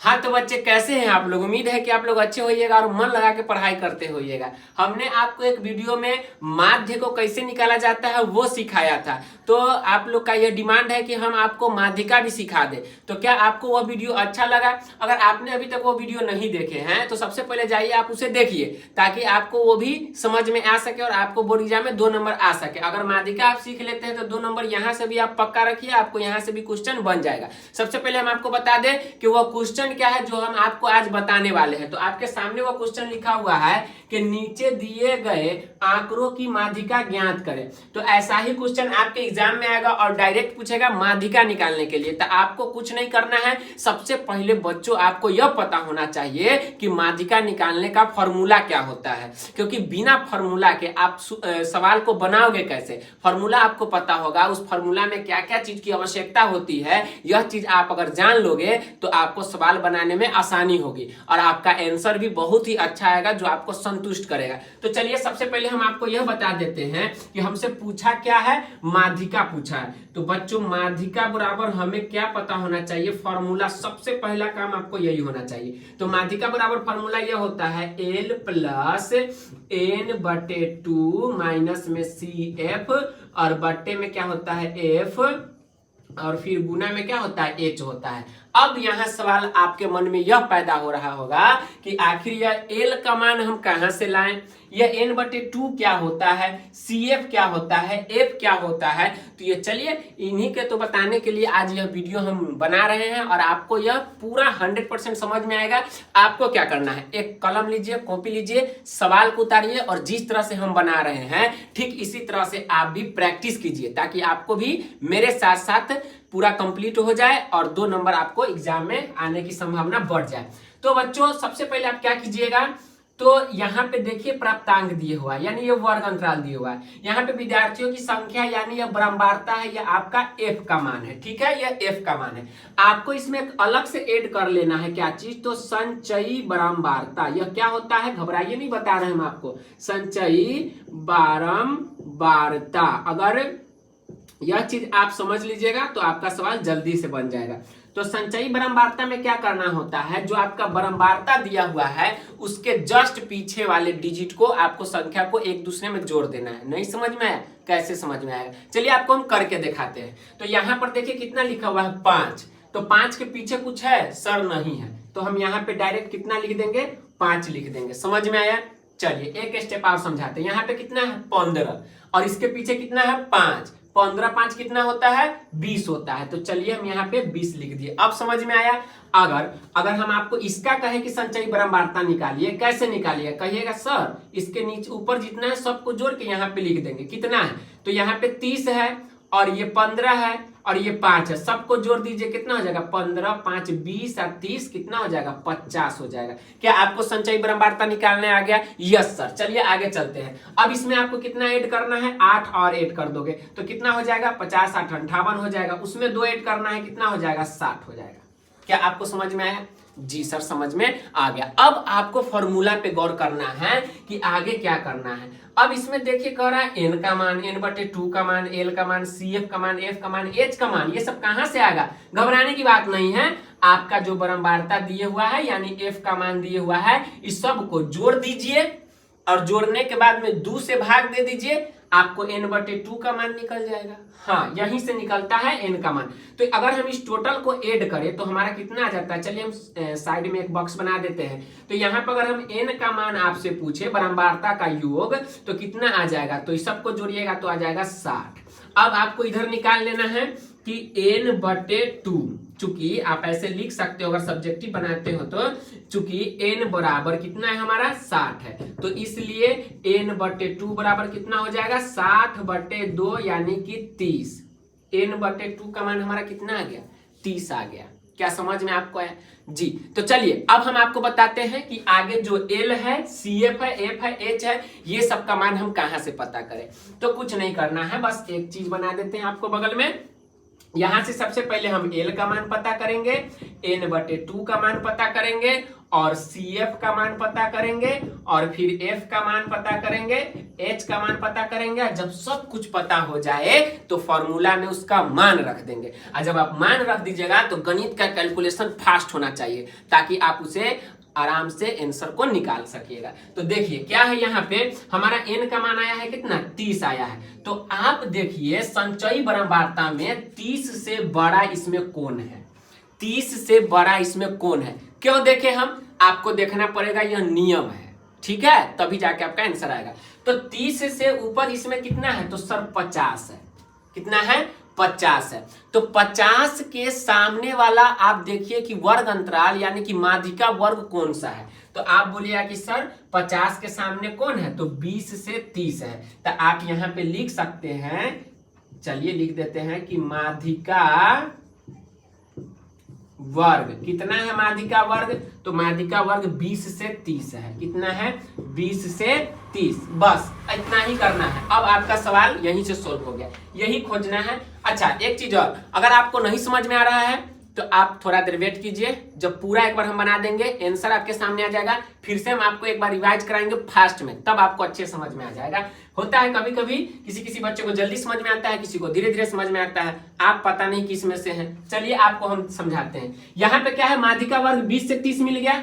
हाँ तो बच्चे कैसे हैं आप लोग। उम्मीद है कि आप लोग अच्छे होइएगा और मन लगा के पढ़ाई करते होइएगा। हमने आपको एक वीडियो में माध्य को कैसे निकाला जाता है वो सिखाया था। तो आप लोग का यह डिमांड है कि हम आपको माध्यिका भी सिखा दें। तो क्या आपको वह वीडियो अच्छा लगा? अगर आपने अभी तक वो वीडियो नहीं देखे हैं तो सबसे पहले जाइए आप उसे देखिए, ताकि आपको वो भी समझ में आ सके और आपको बोर्ड एग्जाम में 2 नंबर आ सके। अगर माध्यिका आप सीख लेते हैं तो 2 नंबर यहाँ से भी आप पक्का रखिए, आपको यहाँ से भी क्वेश्चन बन जाएगा। सबसे पहले हम आपको बता दें कि वह क्वेश्चन क्या है जो हम आपको आज बताने वाले हैं। तो आपके सामने वो क्वेश्चन लिखा हुआ है कि नीचे दिए गए आंकड़ों की माध्यिका ज्ञात करें। तो ऐसा ही क्वेश्चन आपके एग्जाम में आएगा और डायरेक्ट पूछेगा माध्यिका निकालने के लिए। तो आपको कुछ नहीं करना है, सबसे पहले बच्चों आपको यह पता होना चाहिए कि माध्यिका निकालने का फॉर्मूला क्या होता है, क्योंकि बिना फॉर्मूला के आप सवाल को बनाओगे कैसे। फॉर्मूला आपको पता होगा, उस फॉर्मूला में क्या क्या चीज की आवश्यकता होती है, यह चीज आप अगर जान लोगे तो आपको सवाल बनाने में आसानी होगी और आपका आंसर भी बहुत ही अच्छा आएगा जो आपको संतुष्ट करेगा। तो चलिए सबसे पहले हम आपको यह बता देते हैं कि हमसे पूछा क्या है, माध्यिका पूछा है। तो बच्चों माध्यिका बराबर हमें क्या पता होना चाहिए, फॉर्मूला। सबसे पहला काम आपको यही होना चाहिए। तो माध्यिका बराबर फॉर्मूला यह होता है L प्लस n/2 माइनस में CF और बट्टे में क्या होता है F और फिर गुना में क्या होता है H होता है। अब यहां सवाल आपके मन में यह पैदा हो रहा होगा कि आखिर यह L का मान हम कहां से लाएं, यह n/2 क्या होता है, CF क्या होता है, F क्या होता है। तो ये चलिए इन्हीं के तो बताने के लिए आज यह वीडियो हम बना रहे हैं और आपको यह पूरा 100% समझ में आएगा। आपको क्या करना है, एक कलम लीजिए, कॉपी लीजिए, सवाल को उतारिए और जिस तरह से हम बना रहे हैं ठीक इसी तरह से आप भी प्रैक्टिस कीजिए, ताकि आपको भी मेरे साथ साथ पूरा कंप्लीट हो जाए और 2 नंबर आपको एग्जाम में आने की संभावना बढ़ जाए। तो बच्चों सबसे पहले आप क्या कीजिएगा, तो यहाँ पे देखिए प्राप्तांक दिए हुआ है, यानी ये वर्ग अंतराल दिए हुआ है। यहाँ पे विद्यार्थियों की संख्या यानी यह बारंबारता है, यह आपका F का मान है। ठीक है, यह F का मान है। आपको इसमें एक अलग से ऐड कर लेना है क्या चीज, तो संचयी बारंबारता। यह क्या होता है, घबराइए नहीं, बता रहे हैं हम आपको। संचयी बारंबारता, अगर यह चीज आप समझ लीजिएगा तो आपका सवाल जल्दी से बन जाएगा। तो संचयी बारंबारता में क्या करना होता है, जो आपका बारंबारता दिया हुआ है उसके जस्ट पीछे वाले डिजिट को आपको संख्या को एक दूसरे में जोड़ देना है। नहीं समझ में आया, कैसे समझ में आएगा, चलिए आपको हम करके दिखाते हैं। तो यहाँ पर देखिए कितना लिखा हुआ है 5, तो 5 के पीछे कुछ है सर, नहीं है, तो हम यहाँ पे डायरेक्ट कितना लिख देंगे, 5 लिख देंगे। समझ में आया, चलिए एक स्टेप और समझाते हैं। यहाँ पे कितना है 15 और इसके पीछे कितना है 5, 15 5 कितना होता है 20 होता है। तो चलिए हम यहाँ पे 20 लिख दिए। अब समझ में आया। अगर हम आपको इसका कहे कि संचयी बारंबारता निकालिए, कैसे निकालिए, कहिएगा सर इसके नीचे ऊपर जितना है सबको जोड़ के यहाँ पे लिख देंगे। कितना है, तो यहाँ पे 30 है और ये 15 है और ये 5 है, सबको जोड़ दीजिए, कितना हो जाएगा 15 5 20 और 30 कितना हो जाएगा 50 हो जाएगा। क्या आपको संचयी बारंबारता निकालने आ गया? Yes sir. चलिए आगे चलते हैं। अब इसमें आपको कितना ऐड करना है, 8 और ऐड कर दोगे तो कितना हो जाएगा 50 8 58 हो जाएगा। उसमें 2 ऐड करना है, कितना हो जाएगा 60 हो जाएगा। क्या आपको समझ में आया? जी सर समझ में आ गया। अब आपको फॉर्मूला पे गौर करना है कि आगे क्या करना है। अब इसमें देखिए कह रहा है n का मान, n/2 का मान, l का मान, CF का मान, F का मान, H का मान, ये सब कहां से आएगा, घबराने की बात नहीं है। आपका जो बारंबारता दिए हुआ है यानी F का मान दिए हुआ है, इस सब को जोड़ दीजिए और जोड़ने के बाद में 2 से भाग दे दीजिए, आपको n/2 का मान निकल जाएगा। हाँ यहीं से निकलता है n का मान। तो अगर हम इस टोटल को ऐड करें तो हमारा कितना आ जाता है, चलिए हम साइड में एक बॉक्स बना देते हैं। तो यहाँ पर अगर हम n का मान आपसे पूछे बारंबारता का योग तो कितना आ जाएगा, तो इस सबको जोड़िएगा तो आ जाएगा 60। अब आपको इधर निकाल लेना है कि n/2, चूंकि आप ऐसे लिख सकते हो अगर सब्जेक्टिव बनाते हो तो, चूंकि n बराबर कितना है हमारा 60 है, तो इसलिए n/2 बराबर कितना हो जाएगा 60/2 यानी कि 30। n/2 का मान हमारा कितना आ गया 30 आ गया। क्या समझ में आपको है जी। तो चलिए अब हम आपको बताते हैं कि आगे जो L है, CF है, F है, H है, ये सब का मान हम कहां से पता करें। तो कुछ नहीं करना है, बस एक चीज बना देते हैं आपको बगल में। यहां से सबसे पहले हम L का मान पता करेंगे, n/2 का मान पता करेंगे और CF का मान पता करेंगे और फिर F का मान पता करेंगे, H का मान पता करेंगे। जब सब कुछ पता हो जाए तो फॉर्मूला में उसका मान रख देंगे। और जब आप मान रख दीजिएगा तो गणित का कैलकुलेशन फास्ट होना चाहिए ताकि आप उसे आराम से आंसर को निकाल सकिएगा। तो देखिए क्या है, यहाँ पे हमारा n का मान आया है कितना, 30 आया है। तो आप देखिए संचयी बराबरता में 30 से बड़ा इसमें कौन है, 30 से बड़ा इसमें कौन है। क्यों देखें हम, आपको देखना पड़ेगा, यह नियम है, ठीक है, तभी जाके आपका आंसर आएगा। तो 30 से ऊपर इसमें कितना है, तो सर 50 है। कितना है, 50 है। तो 50 के सामने वाला आप देखिए कि वर्ग अंतराल यानी कि माध्यिका वर्ग कौन सा है। तो आप बोलिएगा कि सर 50 के सामने कौन है, तो 20 से 30 है। तो आप यहाँ पे लिख सकते हैं, चलिए लिख देते हैं कि माध्यिका वर्ग कितना है, माध्यिका वर्ग, तो माध्यिका वर्ग 20 से 30 है। कितना है, 20 से 30, बस इतना ही करना है। अब आपका सवाल यहीं से सोल्व हो गया, यही खोजना है। अच्छा एक चीज और, अगर आपको नहीं समझ में आ रहा है तो आप थोड़ा देर वेट कीजिए, जब पूरा एक बार हम बना देंगे आंसर आपके सामने आ जाएगा, फिर से हम आपको एक बार रिवाइज कराएंगे फास्ट में, तब आपको अच्छे समझ में आ जाएगा। होता है कभी कभी किसी किसी बच्चे को जल्दी समझ में आता है, किसी को धीरे धीरे समझ में आता है, आप पता नहीं किस में से हैं। चलिए आपको हम समझाते हैं। यहाँ पे क्या है, माध्यिका वर्ग 20 से 30 मिल गया।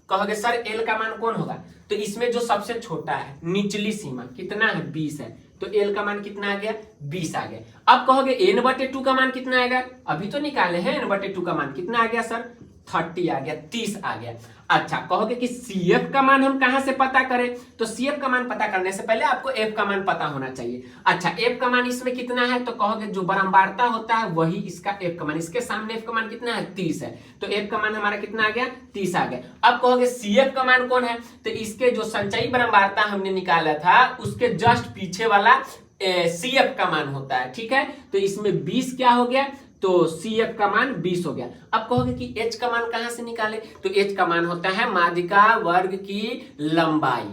कहोगे सर एल का मान कौन होगा, तो इसमें जो सबसे छोटा है निचली सीमा कितना है, 20 है, तो एल का मान कितना आ गया, 20 आ गया। अब कहोगे n/2 का मान कितना आएगा, अभी तो निकाले हैं, n/2 का मान कितना आ गया सर, 30 आ गया, 30 आ गया। अच्छा कहोगे कि CF का मान हम कहां से पता करें, तो CF का मान पता करने से पहले आपको F का मान पता होना चाहिए। अच्छा F का मान इसमें कितना है, तो कहोगे जो बारंबारता होता है वही इसका F का मान, इसके सामने F का मान कितना है, 30 है, तो F का मान हमारा कितना आ गया, 30 आ गया। अब कहोगे CF का मान कौन है, तो इसके जो संचयी बारंबारता हमने निकाला था उसके जस्ट पीछे वाला CF का मान होता है, ठीक है। तो इसमें 20 क्या हो गया, तो CF का मान 20 हो गया। अब कहोगे कि H का मान कहां से निकाले, तो H का मान होता है माध्यिका वर्ग की लंबाई।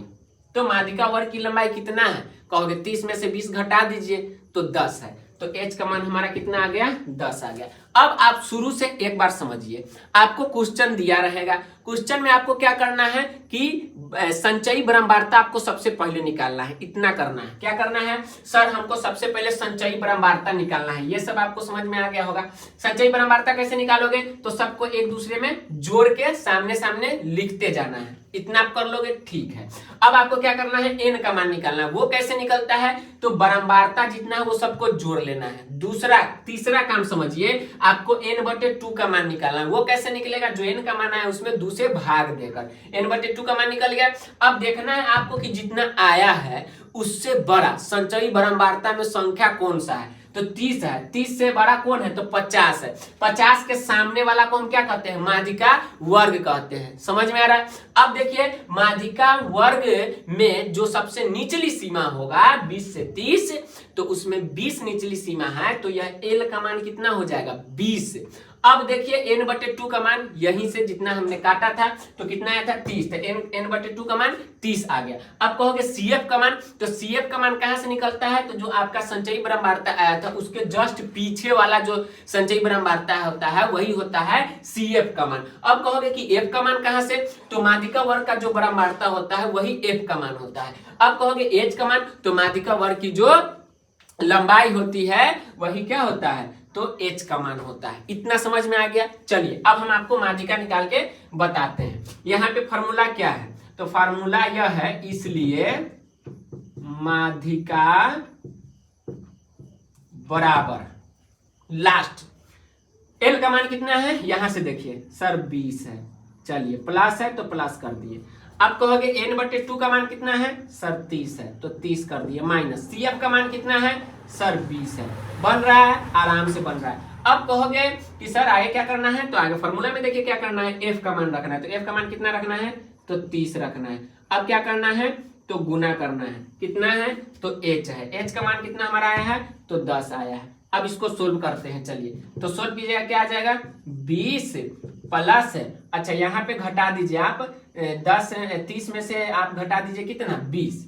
तो माध्यिका वर्ग की लंबाई कितना है, कहोगे 30 में से 20 घटा दीजिए तो 10 है, तो H का मान हमारा कितना आ गया, 10 आ गया। अब आप शुरू से एक बार समझिए, आपको क्वेश्चन दिया रहेगा, क्वेश्चन में आपको क्या करना है कि संचयी बारंबारता आपको सबसे पहले निकालना है, इतना करना है। क्या करना है सर, हमको सबसे पहले संचयी बारंबारता निकालना है, ये सब आपको समझ में आ गया होगा। संचयी बारंबारता कैसे निकालोगे, तो सबको एक दूसरे में जोड़ के सामने सामने लिखते जाना है, इतना आप कर लोगे, ठीक है। अब आपको क्या करना है, n का मान निकालना है। वो कैसे निकलता है, तो बारंबारता जितना है वो सबको जोड़ लेना है। दूसरा तीसरा काम समझिए, आपको n/2 का मान निकालना है। वो कैसे निकलेगा, जो n का मान है उसमें 2 से भाग देकर n/2 का मान निकल गया। अब देखना है आपको कि जितना आया है उससे बड़ा संचयी बारंबारता में संख्या कौन सा है, तो 30 है। 30 से बड़ा कौन है, तो 50 है। 50 के सामने वाला को हम क्या कहते हैं, माध्यिका वर्ग कहते हैं। समझ में आ रहा है। अब देखिए माध्यिका वर्ग में जो सबसे निचली सीमा होगा 20 से 30, तो उसमें 20 निचली सीमा है, तो यह एल का मान कितना हो जाएगा, 20। अब देखिए n/2 का मान यहीं से जितना हमने काटा था तो कितना आया था, 30, तो n/2 का मान 30 आ गया। अब कहोगे CF का मान, तो CF का मान कहां से निकलता है, तो जो आपका संचयी बारंबारता आया था उसके जस्ट पीछे वाला जो संचयी बारंबारता होता है वही होता है CF का मान। अब कहोगे कि F का मान कहां से, तो माध्यिका वर्ग का जो बारंबारता होता है वही F का मान होता है। अब कहोगे H का मान, तो माध्यिका वर्ग की जो लंबाई होती है वही क्या होता है, तो H का मान होता है। इतना समझ में आ गया। चलिए अब हम आपको माध्यिका निकाल के बताते हैं। यहाँ पे फार्मूला क्या है, तो फार्मूला यह है, इसलिए माध्यिका बराबर लास्ट L का मान कितना है, यहां से देखिए सर 20 है, चलिए प्लस है तो प्लस कर दिए। अब कहोगे n/2 का मान कितना है, सर 30 है, तो 30 कर दिए, माइनस CF का मान कितना है, सर 20 है। बन रहा है, आराम से बन रहा है। अब कहोगे कि सर आगे क्या करना है, तो आगे फॉर्मूला में देखिए क्या करना है, F का मान रखना है, तो F का मान कितना रखना है, तो 30 रखना है। अब क्या करना है, तो गुना करना है, कितना है, तो H है। H का मान कितना हमारा आया है, तो 10 आया है। अब इसको सोल्व करते हैं, चलिए तो सोल्व कीजिएगा, क्या आ जाएगा, 20 प्लस, अच्छा यहाँ पे घटा दीजिए आप 30 में से आप घटा दीजिए कितना, 20,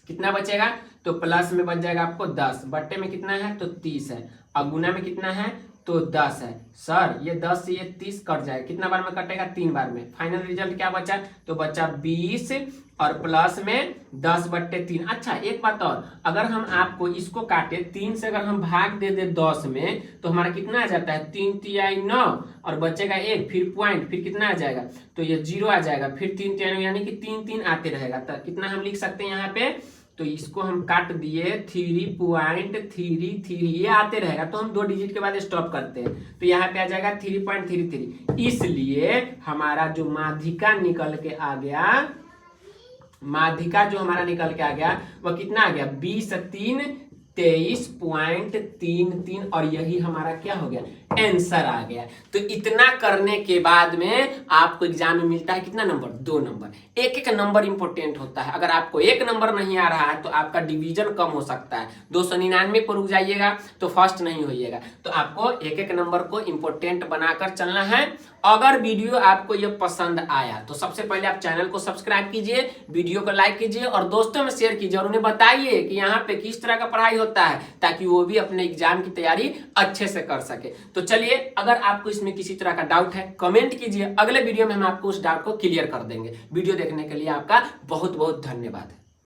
कितना बचेगा, तो प्लस में बच जाएगा आपको 10, बट्टे में कितना है, तो 30 है, और गुना में कितना है, तो 10 है। सर ये 10 से ये 30 कट जाएगा, कितना बार में कटेगा? 3 बार में। फाइनल रिजल्ट क्या बचा? तो बचा 20 और प्लस में 10/3। अच्छा एक बात और, अगर हम आपको इसको काटे 3 से, अगर हम भाग दे 10 में, तो हमारा कितना आ जाता है? 3 तिहाई 9 और बचेगा 1, फिर पॉइंट, फिर कितना आ जाएगा? तो ये 0 आ जाएगा, फिर 3 तिहाई, यानी कि 3 3 आते रहेगा। तो कितना हम लिख सकते हैं यहाँ पे? तो इसको हम काट दिए 3.33, ये आते रहेगा, तो हम 2 डिजिट के बाद स्टॉप करते हैं, तो यहाँ पे आ जाएगा 3.33। इसलिए हमारा जो माध्यिका निकल के आ गया, माध्यिका जो हमारा निकल के आ गया वह कितना आ गया? 20 3 23.33, और यही हमारा क्या हो गया? आंसर आ गया। तो इतना करने के बाद में आपको एग्जाम में मिलता है कितना नंबर? 2 नंबर। एक एक नंबर इंपॉर्टेंट होता है। अगर आपको 1 नंबर नहीं आ रहा है तो आपका डिवीजन कम हो सकता है, 299 पर रुक जाइएगा तो फर्स्ट नहीं होइएगा। तो आपको एक एक नंबर को इंपॉर्टेंट बनाकर चलना है। अगर वीडियो आपको ये पसंद आया तो सबसे पहले आप चैनल को सब्सक्राइब कीजिए, वीडियो को लाइक कीजिए और दोस्तों में शेयर कीजिए, और उन्हें बताइए कि यहाँ पे किस तरह का पढ़ाई होता है, ताकि वो भी अपने एग्जाम की तैयारी अच्छे से कर सके। तो चलिए, अगर आपको इसमें किसी तरह का डाउट है कमेंट कीजिए, अगले वीडियो में हम आपको उस डाउट को क्लियर कर देंगे। वीडियो देखने के लिए आपका बहुत बहुत धन्यवाद।